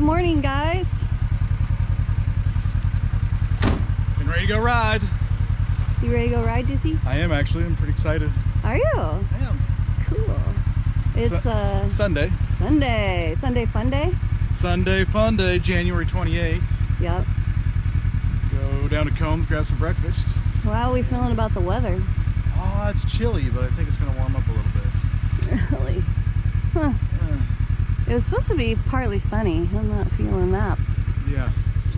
Good morning, guys. Getting ready to go ride. You ready to go ride, Juicy? I am actually. I'm pretty excited. Are you? I am. Cool. It's Sunday. Sunday fun day. Sunday fun day, January 28th. Yep. Go down to Combs, grab some breakfast. How are we feeling about the weather? Oh, it's chilly, but I think it's going to warm up a little bit. Really? Huh. It was supposed to be partly sunny. I'm not feeling that Yeah.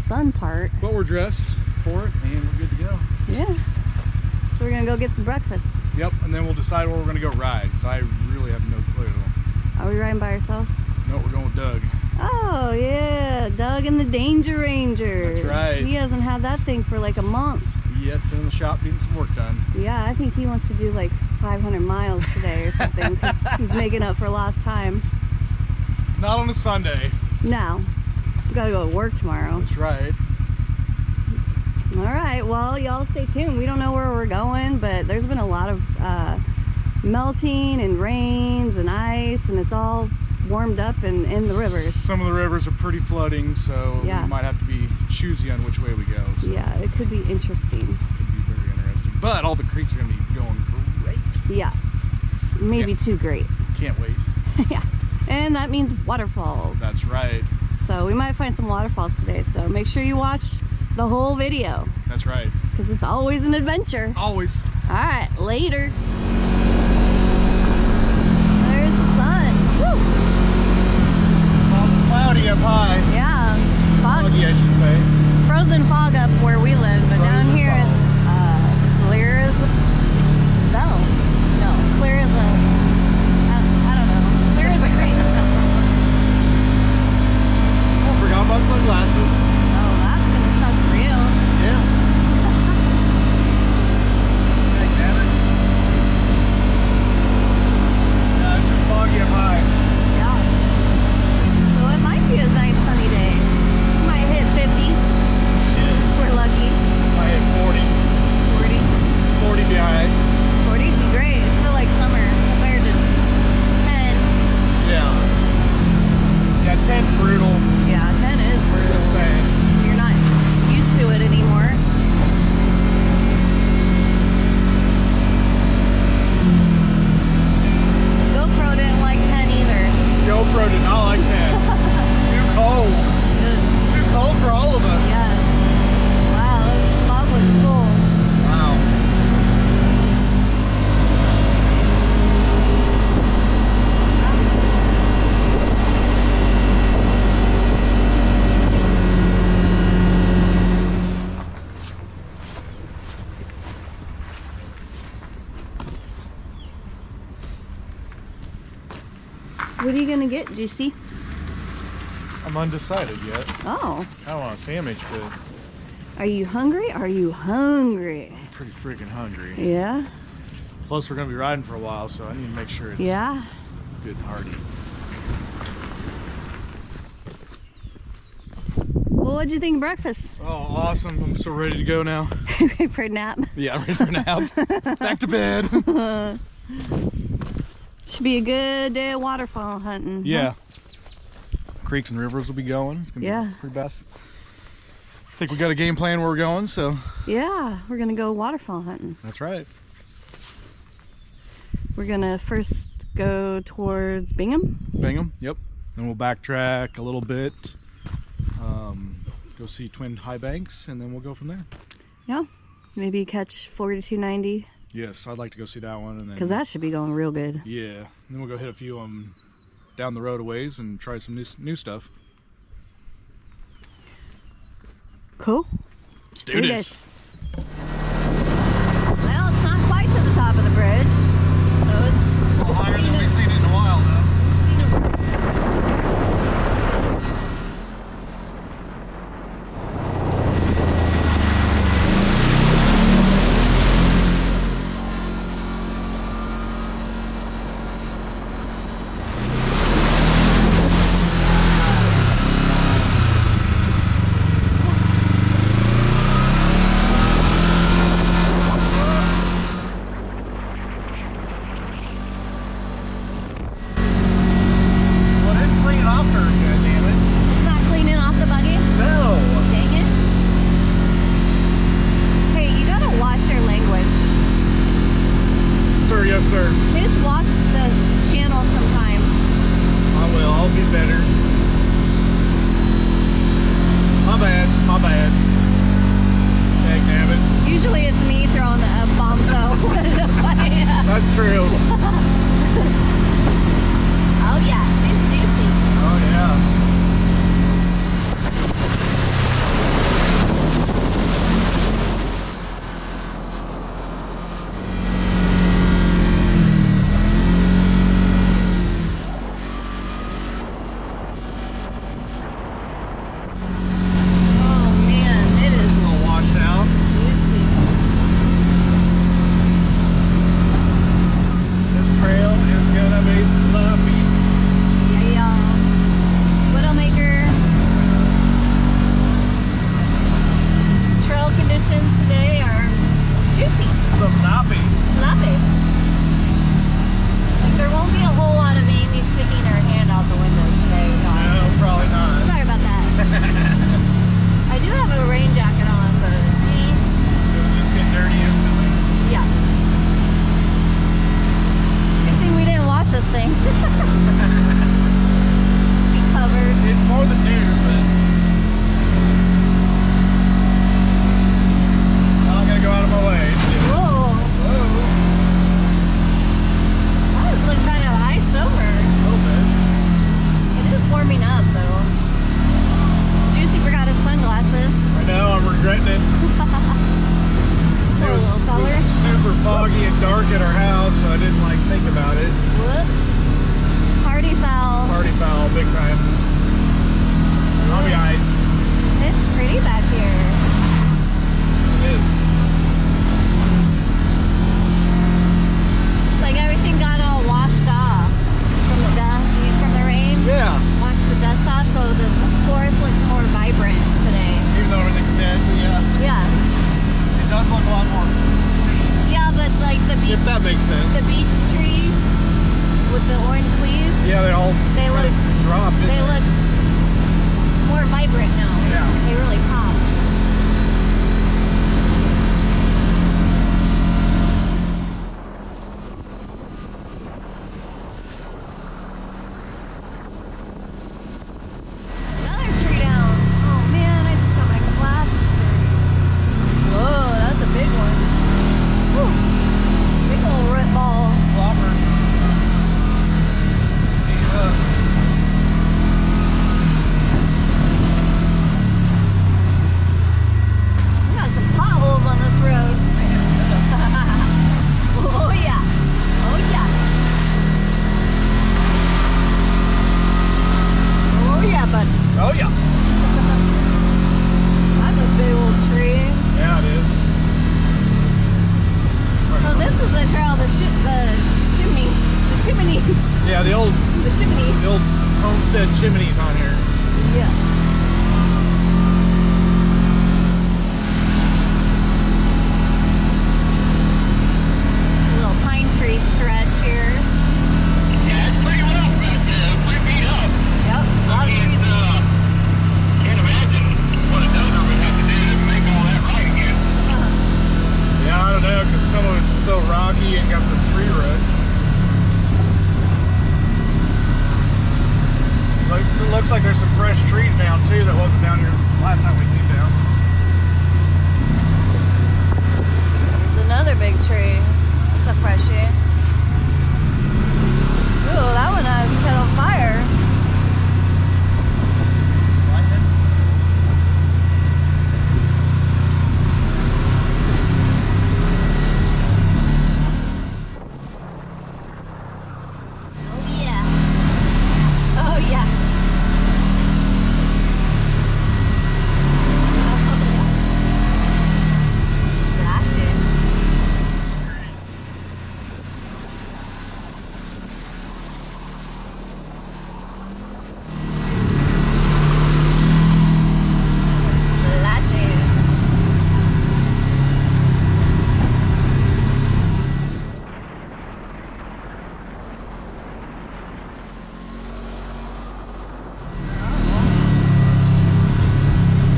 sun part. But we're dressed for it, and we're good to go. Yeah. So we're gonna go get some breakfast. Yep, and then we'll decide where we're going to go ride, because I really have no clue. Are we riding by ourselves? No, we're going with Doug. Oh, yeah. Doug and the Danger Ranger. That's right. He hasn't had that thing for like a month. Yeah, it's been in the shop getting some work done. Yeah, I think he wants to do like 500 miles today or something, because he's making up for lost time. Not on a Sunday. No. We gotta go to work tomorrow. That's right. All right, well, y'all stay tuned. We don't know where we're going, but there's been a lot of melting and rains and ice, and it's all warmed up and in the rivers. Some of the rivers are pretty flooding, so yeah. We might have to be choosy on which way we go. So yeah, it could be interesting. It could be very interesting. But all the creeks are going to be going great. Yeah, maybe too great. Can't wait. Yeah, and that means waterfalls. That's right. So we might find some waterfalls today, so make sure you watch the whole video. That's right. Because it's always an adventure. Always. All right, later. There's the sun. Woo! Cloudy up high. Yeah, fog. Foggy, I should say. Frozen fog up where we live, but down here fog. it's clear as a bell. No, clear as a, I don't know, clear as a creek. Oh, forgot about sunglasses. Oh, that's gonna suck for you. Yeah. Yeah, it's just foggy up high. Yeah. So it might be a nice sunny day. We might hit 50 if we're lucky. I hit 40. 40 be high. 40 would be great. It feel like summer compared to 10. Yeah. Yeah, 10's brutal. Yeah, 10 is brutal. Just saying. You're not used to it anymore. GoPro didn't like 10 either. GoPro did not like 10. Too cold. Too cold for all of us. Yes. Wow, the fog looks cool. Wow. What are you gonna get, Juicy? I'm undecided yet. Oh. I don't want a sandwich, but Are you hungry? Are you hungry? I'm pretty freaking hungry. Yeah? Plus, we're going to be riding for a while, so I need to make sure it's Yeah? good and hearty. Well, what'd you think of breakfast? Oh, awesome. I'm so ready to go now. Ready for a nap? Yeah, ready for a nap. Back to bed. Should be a good day of waterfall hunting. Yeah. Huh? Creeks and rivers will be going. It's going to Yeah. be pretty best. I think we got a game plan where we're going, so. Yeah, we're gonna go waterfall hunting. That's right. We're gonna first go towards Bingham. Bingham, yep. Then we'll backtrack a little bit. Go see Twin High Banks, and then we'll go from there. Yeah, maybe catch 4290. Yes, I'd like to go see that one, and then Because that should be going real good. yeah, and then we'll go hit a few down the road a ways and try some new stuff. Cool. Let's do this. Well, it's not quite to the top of the bridge, so it's Higher than we've seen it in a while, though. seen it worse. Yeah, they all They look dropped. they look more vibrant now. Yeah. They really pop. Another tree down. Oh man, I just got my glasses dirty. Whoa, that's a big one. Whew. Big old root ball. Flopper. We got some potholes on this road. Oh yeah. Oh yeah. Oh yeah, bud. Oh yeah. That's a big old tree. Yeah, it is. So this is the trail, the chimney. Yeah, the old homestead chimneys on here. Yeah. Little pine tree stretch here. Yeah, it's pretty rough back there. It's pretty beat up. Yep, a lot of trees. Can't imagine what a dozer would have to do to make all that right again. Yeah, I don't know, because some of it's so rocky and got the tree roots. Looks like there's some fresh trees down too that wasn't down here last time we came down. There's another big tree. That's a freshie. Ooh, that one caught on fire. Oh yeah. Oh yeah. Splashing. Splashing.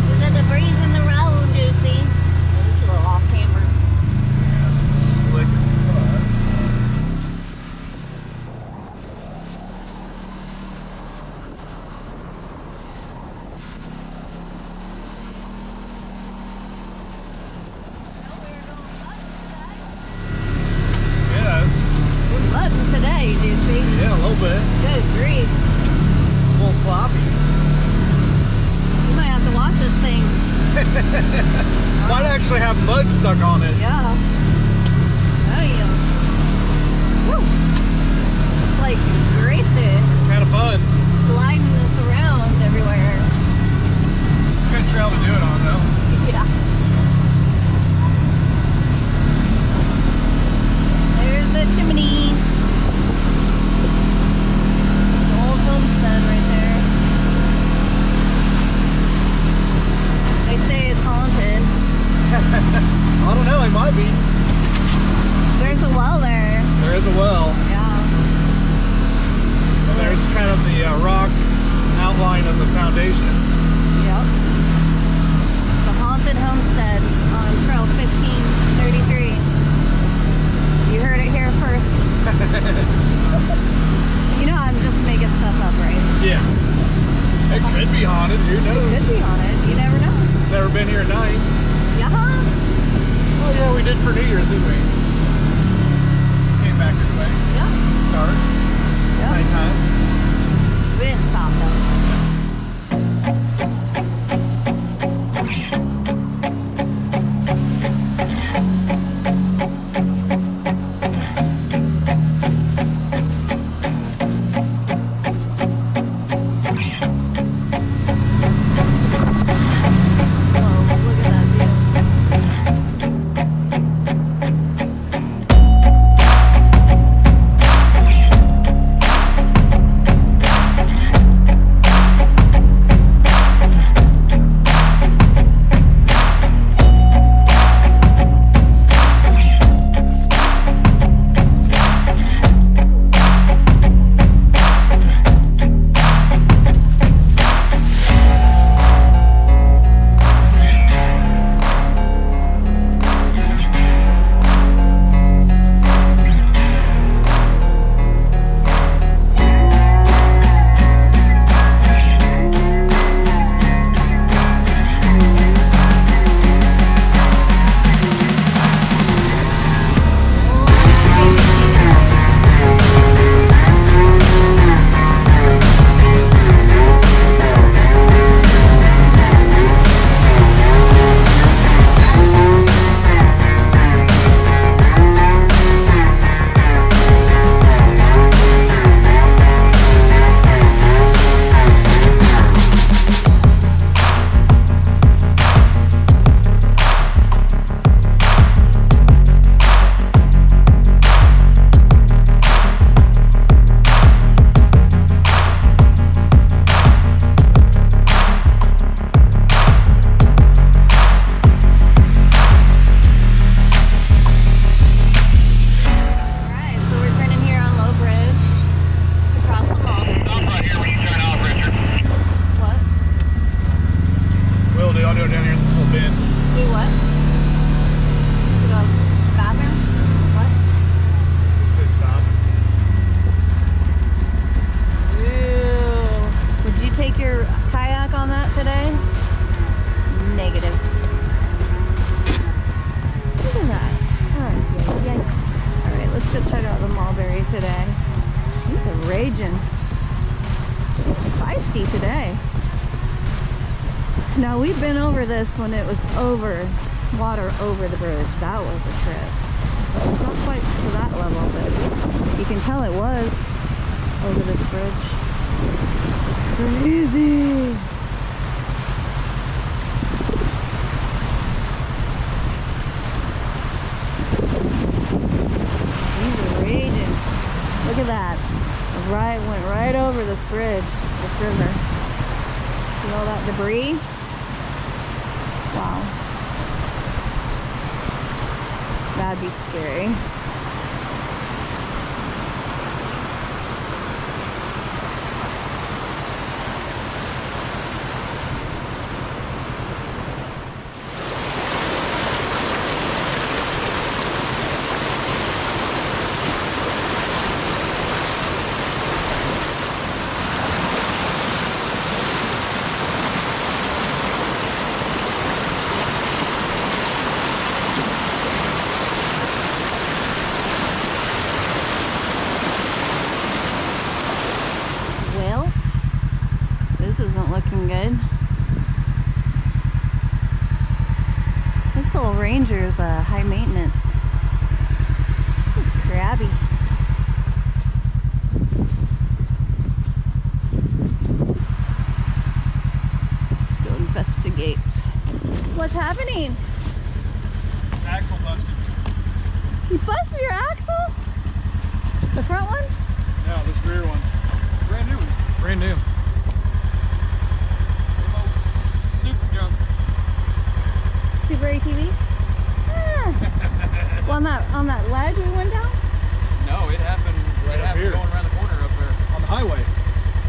Is that the breeze in the road, Juicy? It's a little off camera. Yeah, it's slick as fuck. Yes. We're mutting today, Juicy. Yeah, a little bit. Good grief. It's a little sloppy. You might have to wash this thing. Might actually have mud stuck on it. Yeah. Oh yeah. Woo. It's like greasy. It's kind of fun. Sliding this around everywhere. Good trail to do it on though. Yeah. There's the chimney. The old homestead right there. They say it's haunted. I don't know, it might be. There's a well there. There is a well. Yeah. And there's kind of the rock outline of the foundation. Yep. The haunted homestead on Trail 1533. You heard it here first. You know I'm just making stuff up, right? Yeah. It could be haunted, who knows? Could be haunted. You never know. Never been here at night. Yeah. Oh yeah, we did for New Year's, didn't we? Came back this way. Yeah. Dark. Yep. Nighttime. We didn't stop though. Whoa, look at that view. raging. It's feisty today. Now we've been over this when it was water over the bridge. That was a trip. So it's not quite to that level, but you can tell it was over this bridge. Crazy. These are raging. Look at that. Went right over this bridge, this river. See all that debris? Wow. That'd be scary. Looking good. This little Ranger's high maintenance. It's crabby. Let's go investigate. What's happening? Axle busted. You busted your axle? The front one? No, this rear one. Brand new one. Brand new. Super ATV? Ah. Well, on that ledge we went down? No, it happened Right up here. going around the corner up there. On the highway.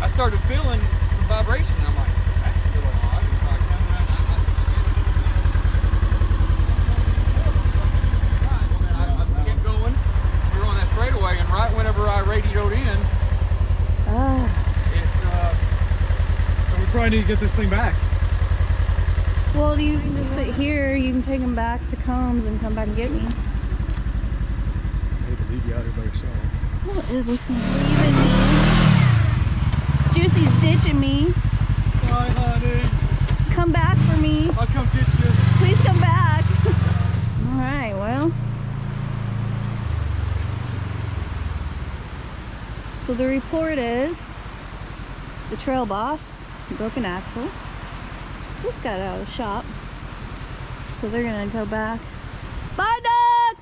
I started feeling some vibration. I'm like, that's a little odd. It's like coming around. I kept going. We were on that straightaway, and right whenever I radioed in, So we probably need to get this thing back. Well, you can just sit here. You can take them back to Combs and come back and get me. I hate to leave you out here by yourself. Well, it was leaving me. Juicy's ditching me. Bye, honey. Come back for me. I'll come get you. Please come back. All right, well. So the report is the trail boss broke an axle. Just got out of the shop. So they're gonna go back. Bye, Doug!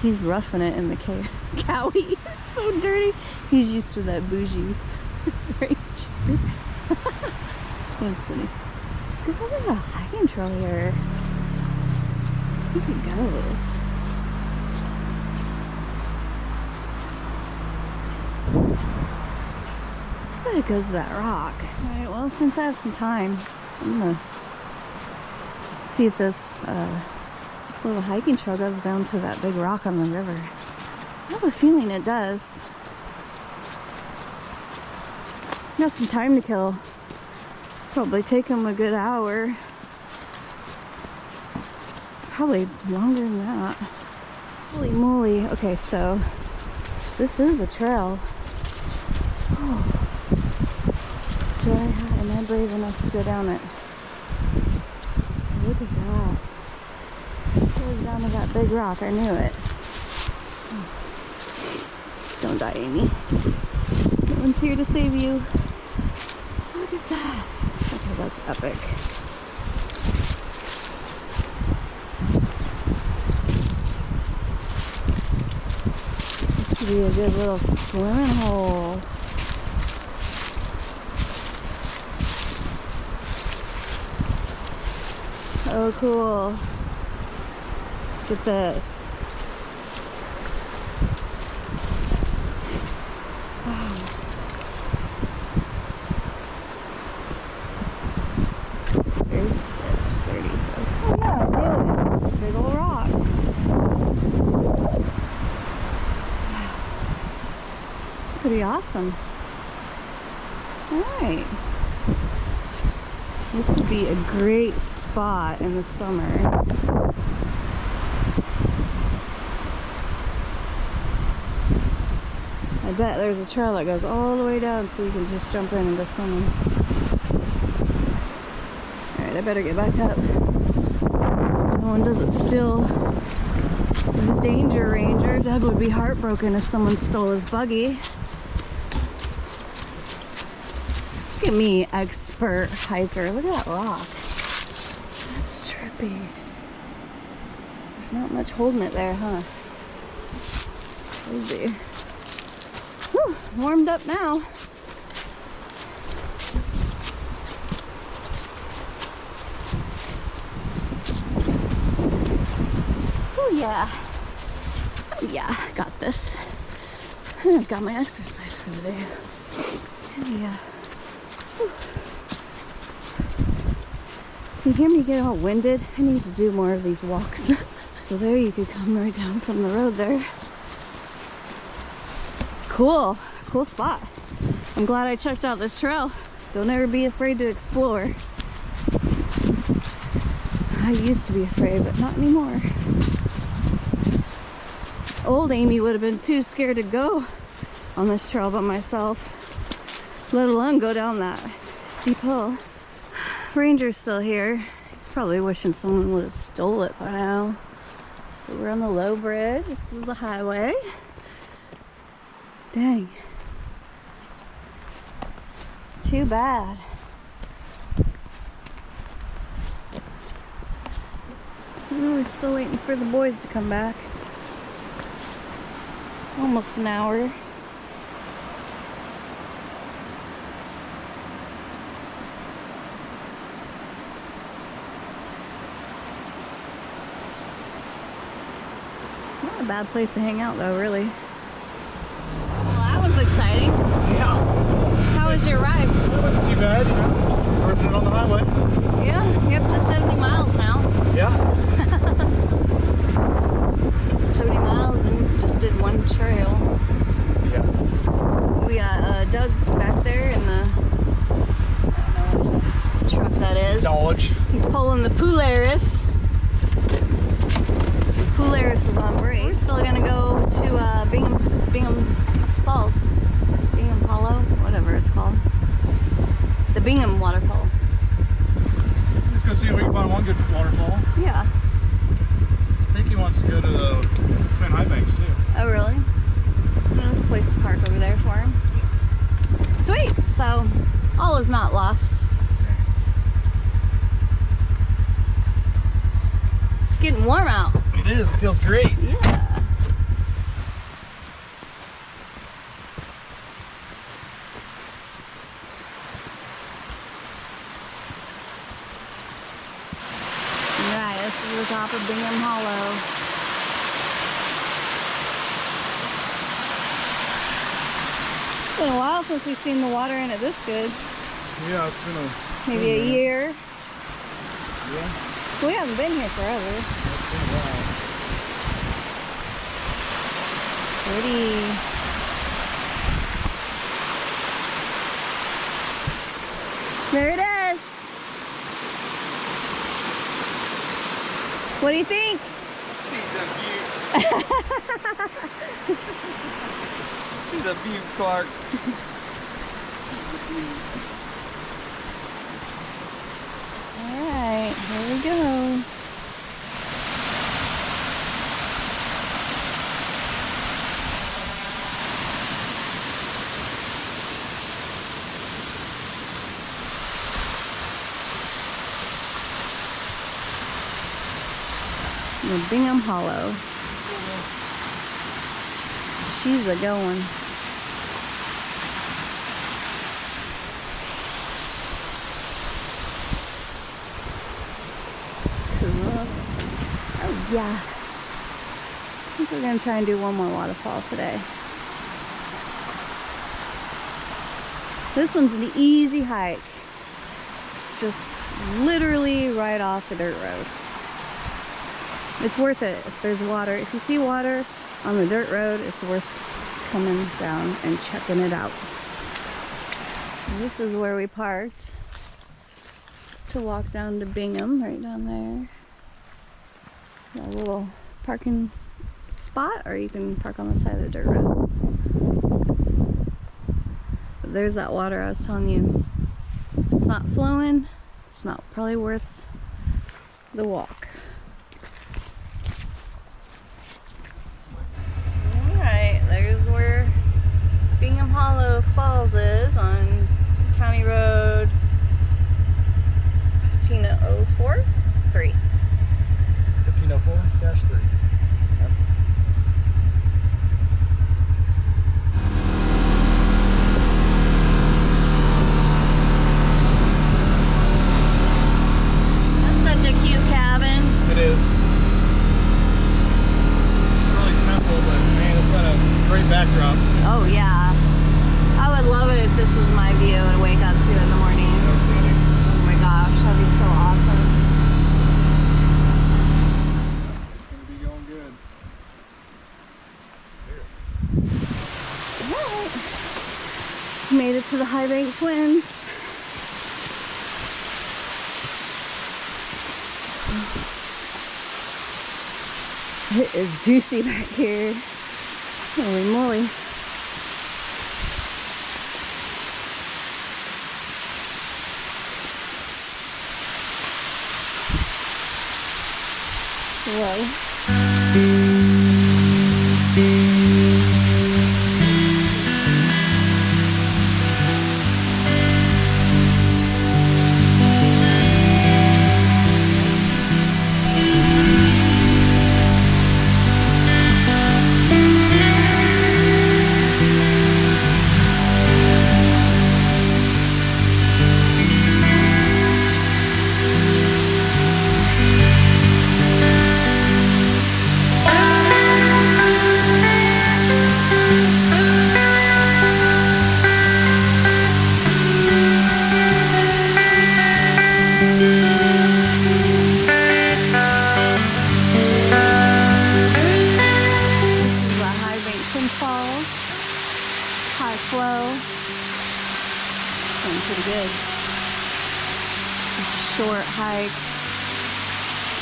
He's roughing it in the Cowie. It's so dirty. He's used to that bougie Ranger. That's funny. Good, look at a hiking trail here. I think it goes. I bet it goes to that rock. Alright, well, since I have some time, I'm gonna see if this little hiking trail goes down to that big rock on the river. I have a feeling it does. Got some time to kill. Probably take them a good hour. Probably longer than that. Holy moly. Okay, so this is a trail. Oh. Am I brave enough to go down it? Look at that. It goes down to that big rock. I knew it. Don't die, Amy. No one's here to save you. Look at that. Okay, that's epic. This should be a good little swimming hole. Oh, cool. Look at this. Wow. It's very sturdy, so. Oh, yeah, I knew it. It's a big old rock. It's pretty awesome. Alright. This would be a great spot in the summer. I bet there's a trail that goes all the way down so you can just jump in and go swimming. Alright, I better get back up. So no one doesn't steal the danger ranger. Doug would be heartbroken if someone stole his buggy. Look at me, expert hiker. Look at that rock. That's trippy. There's not much holding it there, huh? Crazy. Whew, warmed up now. Oh yeah. Oh yeah, got this. I've got my exercise for the day. Hell yeah. Whew. You hear me get all winded? I need to do more of these walks. So there you could come right down from the road there. Cool, cool spot. I'm glad I checked out this trail. Don't ever be afraid to explore. I used to be afraid, but not anymore. Old Amy would have been too scared to go on this trail by myself, let alone go down that steep hill. Ranger's still here. He's probably wishing someone would have stole it by now. So we're on the low bridge. This is the highway. Dang. Too bad. Oh, we're still waiting for the boys to come back. Almost an hour. Not a bad place to hang out though, really. Well, that was exciting. Yeah. How was your ride? It wasn't too bad, you know. Ripping it on the highway. Yeah, you're up to 70 miles now. Yeah. 70 miles and just did one trail. Yeah. We got Doug back there in the, I don't know what truck that is. Dodge. He's pulling the Polaris. Polaris is on break. We're still gonna go to Bingham Falls. Bingham Hollow, whatever it's called. The Bingham Waterfall. Let's go see if we can find one good waterfall. Yeah. I think he wants to go to the Twin High Banks too. Oh, really? There's a place to park over there for him. Sweet! So, all is not lost. It's getting warm out. It is. It feels great. Yeah. Alright, this is the top of Bingham Hollow. It's been a while since we've seen the water in it this good. Yeah, it's been a... Maybe a year. Yeah. We haven't been here forever. It's been a while. Pretty. There it is. What do you think? She's a beaut, Clark. Alright, here we go. The Bingham Hollow. She's a going. Cool. Oh yeah. I think we're gonna try and do one more waterfall today. This one's an easy hike. It's just literally right off the dirt road. It's worth it if there's water. If you see water on the dirt road, it's worth coming down and checking it out. And this is where we parked to walk down to Bingham, right down there. Got a little parking spot, or you can park on the side of the dirt road. there's that water I was telling you. If it's not flowing, it's not probably worth the walk. Alright, there's where Bingham Hollow Falls is on County Road 1504-3. 1504-3. Such a cute cabin. It is. It's really simple, but man, it's got a great backdrop. Oh yeah. I would love it if this was my view to wake up to in the morning. No kidding. Oh my gosh, that'd be so awesome. It's gonna be going good. Alright. Made it to the High Bank Twins. It is juicy back here. Holy moly. Whoa. Pretty good. Just a short hike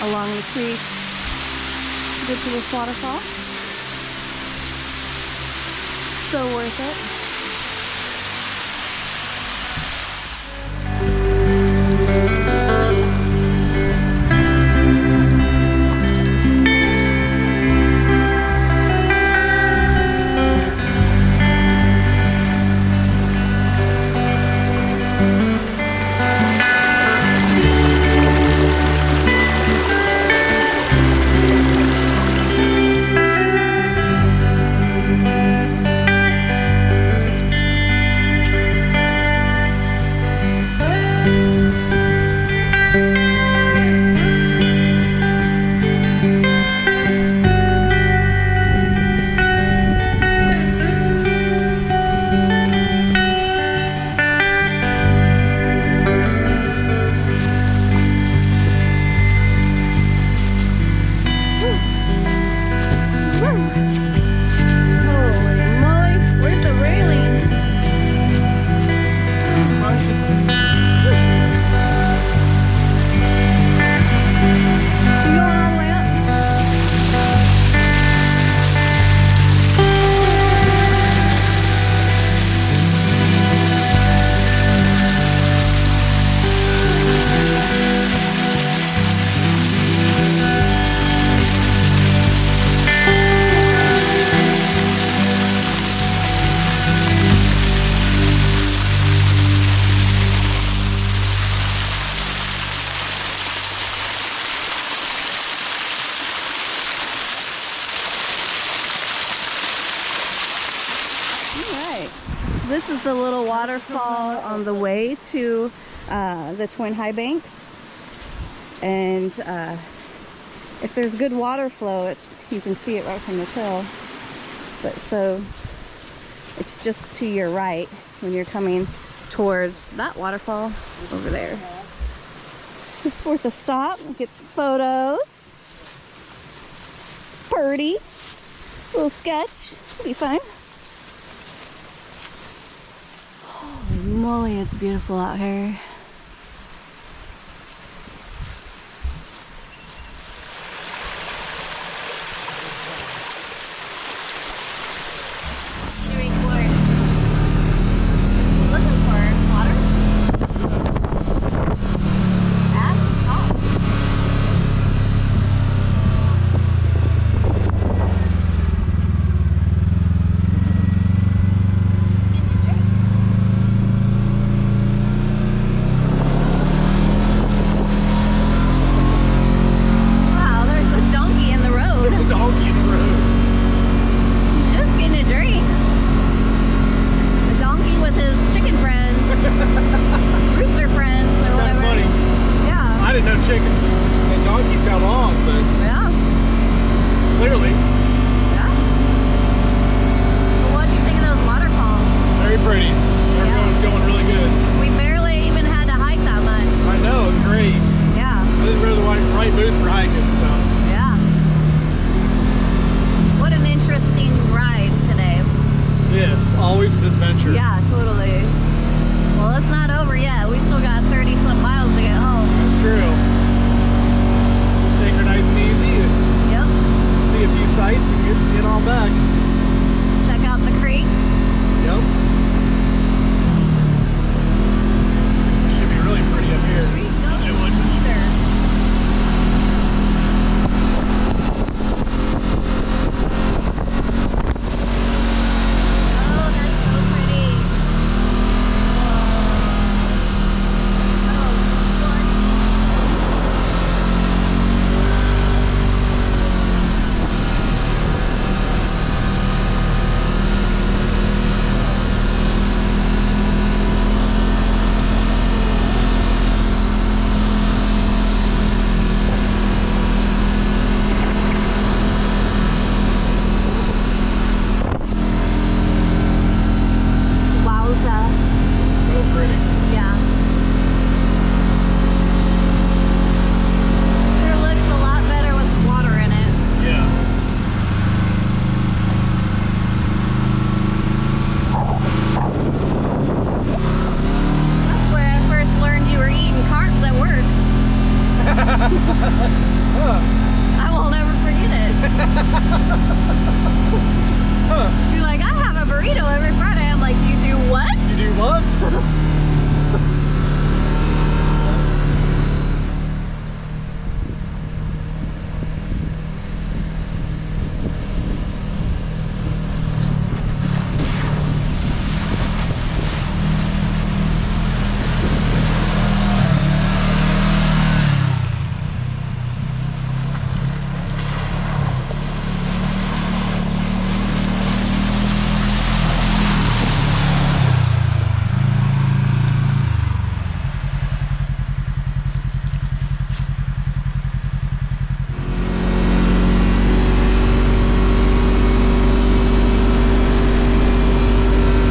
along the creek to get to this waterfall. So worth it. This is the little waterfall on the way to the Twin High Banks, and if there's good water flow, you can see it right from the trail. But so it's just to your right when you're coming towards that waterfall over there. It's worth a stop. Get some photos. Birdie, little sketch. It'll be fun. Holy moly, it's beautiful out here. pretty. They're Yeah. going really good. We barely even had to hike that much. I know, it's great. Yeah. I didn't wear the right boots for hiking, so. Yeah. What an interesting ride today. Yes, always an adventure. Yeah, totally. Well, it's not over yet. We still got 30-some miles to get home. That's true. Just take her nice and easy and Yep. see a few sights and get on back. Check out the creek. Yep. Should be really pretty up here. Should we go It would. either? Oh, that's so pretty. Oh, wowza. So pretty. Yeah. Sure looks a lot better with water in it. Yes. That's where I first learned you were eating carbs at work. I will never forget it. You're like, I have a burrito every Friday. I'm like, you do what? You do what?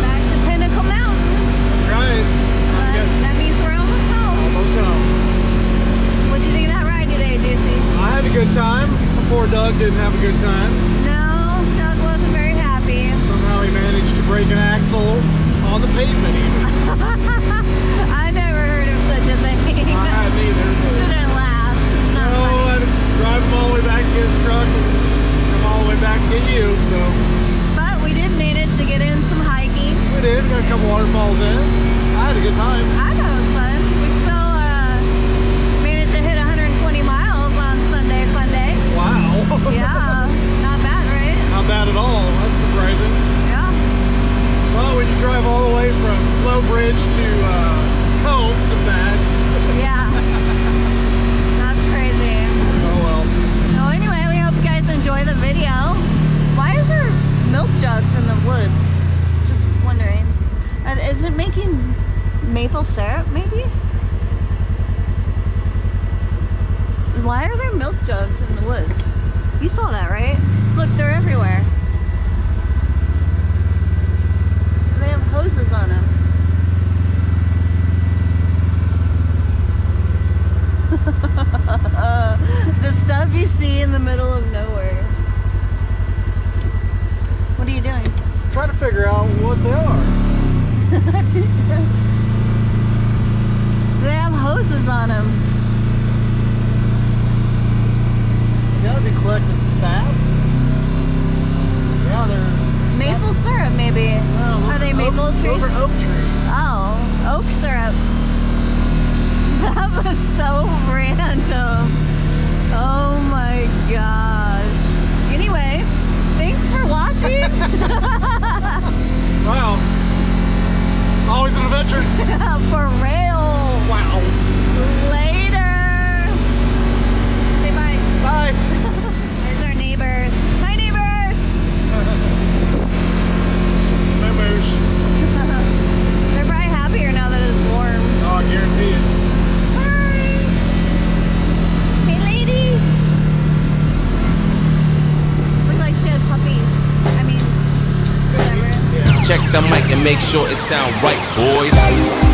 Back to Pinnacle Mountain. Try it. That means we're almost home. Almost home. What'd you think of that ride today, Juicy? I had a good time. Poor Doug didn't have a good time. No, Doug wasn't very happy. Somehow he managed to break an axle on the pavement even. I never heard of such a thing. I hadn't either. Shouldn't laugh. It's So not I funny. had to drive him all the way back to get his truck and come all the way back to get you, so But we did manage to get in some hiking. we did. Got a couple waterfalls in. I had a good time. I thought it was fun. We still managed to hit 120 miles on Sunday Funday. Wow. Yeah, not bad, right? Not bad at all. That's surprising. Yeah. Well, when you drive all the way from Low Bridge to Combs and back. Yeah. That's crazy. Oh well. So anyway, we hope you guys enjoy the video. Why is there milk jugs in the woods? Just wondering. Is it making maple syrup, maybe? Why are there milk jugs in the woods? You saw that, right? Look, they're everywhere. They have hoses on them. The stuff you see in the middle of nowhere. What are you doing? Trying to figure out what they are. They have hoses on them. You gotta be collecting sap. Yeah, they're Maple syrup, maybe. Well, Are they oak- maple trees? Those are oak trees. Oh, oak syrup. That was so random. Oh my gosh. Anyway, thanks for watching. Wow. Always an adventure. For real. Wow. Later. Say bye. Bye. There's our neighbors. Hi, neighbors. Members. They're probably happier now that it's warm. Oh, I guarantee it. Hi. Hey, lady. Looked like she had puppies. I mean, check the mic and make sure it sound right, boys.